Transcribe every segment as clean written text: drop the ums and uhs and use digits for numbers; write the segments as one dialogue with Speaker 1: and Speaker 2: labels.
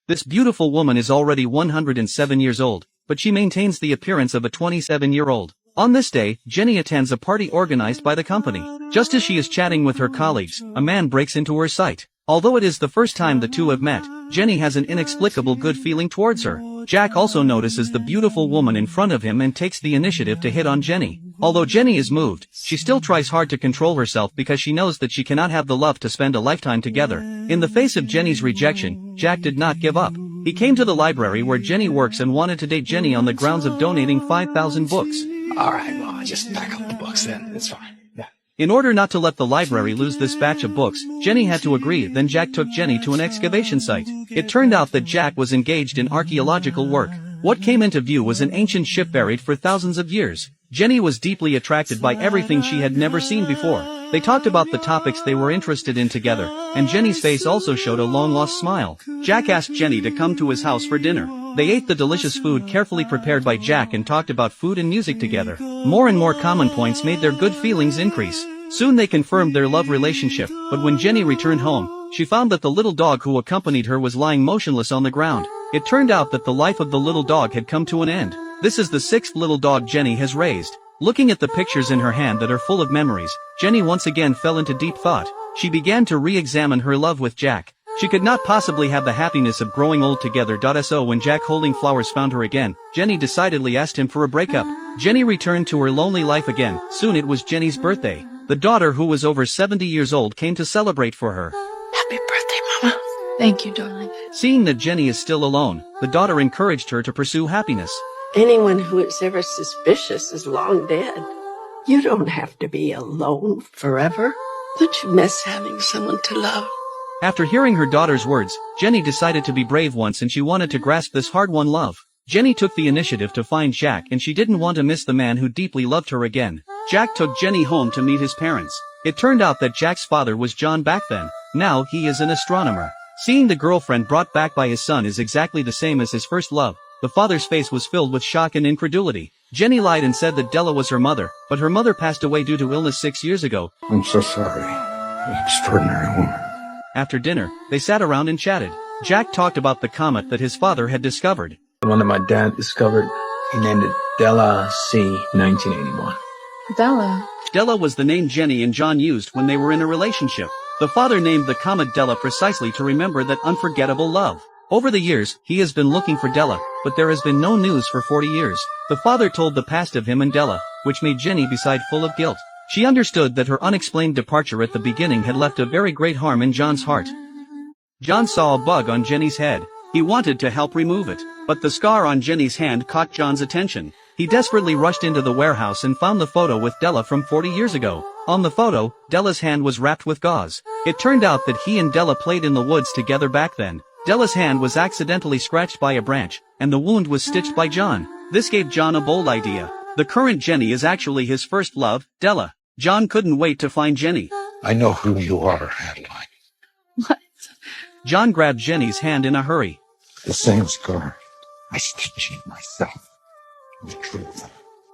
Speaker 1: This beautiful woman is already 107 years old, but she maintains the appearance of a 27-year-old. On this day, Jenny attends a party organized by the company. Just as she is chatting with her colleagues, a man breaks into her sight. Although it is the first time the two have met, Jenny has an inexplicable good feeling towards her. Jack also notices the beautiful woman in front of him and takes the initiative to hit on Jenny. Although Jenny is moved, she still tries hard to control herself because she knows that she cannot have the love to spend a lifetime together. In the face of Jenny's rejection, Jack did not give up. He came to the library where Jenny works and wanted to date Jenny on the grounds of donating 5,000 books.
Speaker 2: Alright, well, I just pack up the books then. It's fine. Yeah.
Speaker 1: In order not to let the library lose this batch of books, Jenny had to agree. Then Jack took Jenny to an excavation site. It turned out that Jack was engaged in archaeological work. What came into view was an ancient ship buried for thousands of years. Jenny was deeply attracted by everything she had never seen before. They talked about the topics they were interested in together, and Jenny's face also showed a long-lost smile. Jack asked Jenny to come to his house for dinner. They ate the delicious food carefully prepared by Jack and talked about food and music together. More and more common points made their good feelings increase. Soon they confirmed their love relationship, but when Jenny returned home, she found that the little dog who accompanied her was lying motionless on the ground. It turned out that the life of the little dog had come to an end. This is the 6th little dog Jenny has raised. Looking at the pictures in her hand that are full of memories, Jenny once again fell into deep thought. She began to re-examine her love with Jack. She could not possibly have the happiness of growing old together. So when Jack holding flowers found her again, Jenny decidedly asked him for a breakup. Jenny returned to her lonely life again. Soon it was Jenny's birthday. The daughter, who was over 70 years old, came to celebrate for her.
Speaker 3: Happy birthday, Mama. Thank you, darling.
Speaker 1: Seeing that Jenny is still alone, the daughter encouraged her to pursue happiness.
Speaker 4: Anyone who is ever suspicious is long dead. You don't have to be alone forever. Don't you miss having someone to love?
Speaker 1: After hearing her daughter's words, Jenny decided to be brave once, and she wanted to grasp this hard-won love. Jenny took the initiative to find Jack, and she didn't want to miss the man who deeply loved her again. Jack took Jenny home to meet his parents. It turned out that Jack's father was John back then. Now he is an astronomer. Seeing the girlfriend brought back by his son is exactly the same as his first love, the father's face was filled with shock and incredulity. Jenny lied and said that Della was her mother, but her mother passed away due to illness 6 years ago.
Speaker 2: I'm so sorry. An extraordinary woman.
Speaker 1: After dinner, they sat around and chatted. Jack talked about the comet that his father had discovered.
Speaker 5: The one that my dad discovered, he named it Della C 1981.
Speaker 1: Della was the name Jenny and John used when they were in a relationship. The father named the comet Della precisely to remember that unforgettable love. Over the years, he has been looking for Della, but there has been no news for 40 years. The father told the past of him and Della, which made Jenny beside full of guilt. She understood that her unexplained departure at the beginning had left a very great harm in John's heart. John saw a bug on Jenny's head. He wanted to help remove it, but the scar on Jenny's hand caught John's attention. He desperately rushed into the warehouse and found the photo with Della from 40 years ago. On the photo, Della's hand was wrapped with gauze. It turned out that he and Della played in the woods together back then. Della's hand was accidentally scratched by a branch, and the wound was stitched by John. This gave John a bold idea. The current Jenny is actually his first love, Della. John couldn't wait to find Jenny.
Speaker 2: I know who you are, Adeline.
Speaker 3: What?
Speaker 1: John grabbed Jenny's hand in a hurry.
Speaker 2: The same scar. I stitched it myself. The truth.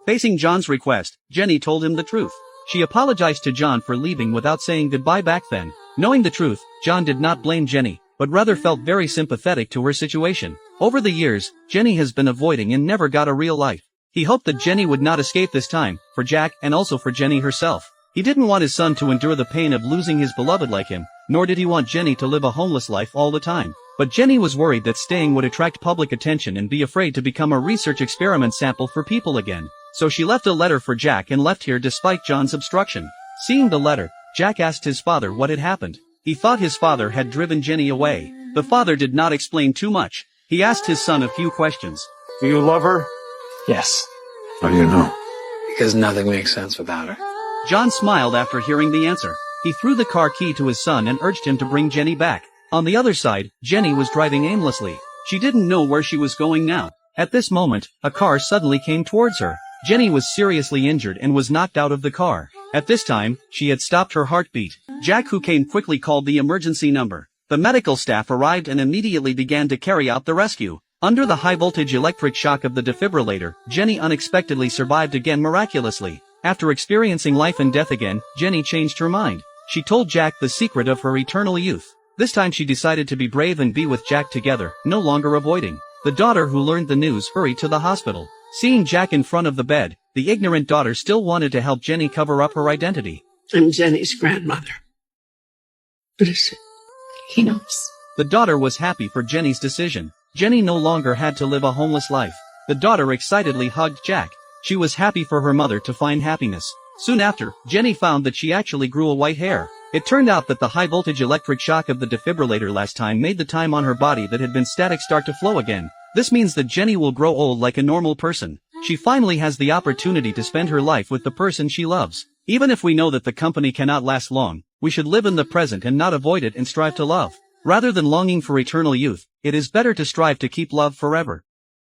Speaker 1: Facing John's request, Jenny told him the truth. She apologized to John for leaving without saying goodbye back then. Knowing the truth, John did not blame Jenny, but rather felt very sympathetic to her situation. Over the years, Jenny has been avoiding and never got a real life. He hoped that Jenny would not escape this time, for Jack and also for Jenny herself. He didn't want his son to endure the pain of losing his beloved like him, nor did he want Jenny to live a homeless life all the time. But Jenny was worried that staying would attract public attention and be afraid to become a research experiment sample for people again. So she left a letter for Jack and left here despite John's obstruction. Seeing the letter, Jack asked his father what had happened. He thought his father had driven Jenny away. The father did not explain too much. He asked his son a few questions.
Speaker 2: Do you love her?
Speaker 5: Yes,
Speaker 2: How do you know?
Speaker 5: because nothing makes sense without her.
Speaker 1: John smiled after hearing the answer. He threw the car key to his son and urged him to bring Jenny back. On the other side, Jenny was driving aimlessly. She didn't know where she was going now. At this moment, a car suddenly came towards her. Jenny was seriously injured and was knocked out of the car. At this time, she had stopped her heartbeat. Jack, who came quickly, called the emergency number. The medical staff arrived and immediately began to carry out the rescue. Under the high-voltage electric shock of the defibrillator, Jenny unexpectedly survived again miraculously. After experiencing life and death again, Jenny changed her mind. She told Jack the secret of her eternal youth. This time she decided to be brave and be with Jack together, no longer avoiding. The daughter who learned the news hurried to the hospital. Seeing Jack in front of the bed, the ignorant daughter still wanted to help Jenny cover up her identity.
Speaker 4: I'm Jenny's grandmother. What is it?
Speaker 3: He knows.
Speaker 1: The daughter was happy for Jenny's decision. Jenny no longer had to live a homeless life. The daughter excitedly hugged Jack. She was happy for her mother to find happiness. Soon after, Jenny found that she actually grew a white hair. It turned out that the high-voltage electric shock of the defibrillator last time made the time on her body that had been static start to flow again. This means that Jenny will grow old like a normal person. She finally has the opportunity to spend her life with the person she loves. Even if we know that the company cannot last long, we should live in the present and not avoid it and strive to love. Rather than longing for eternal youth, it is better to strive to keep love forever.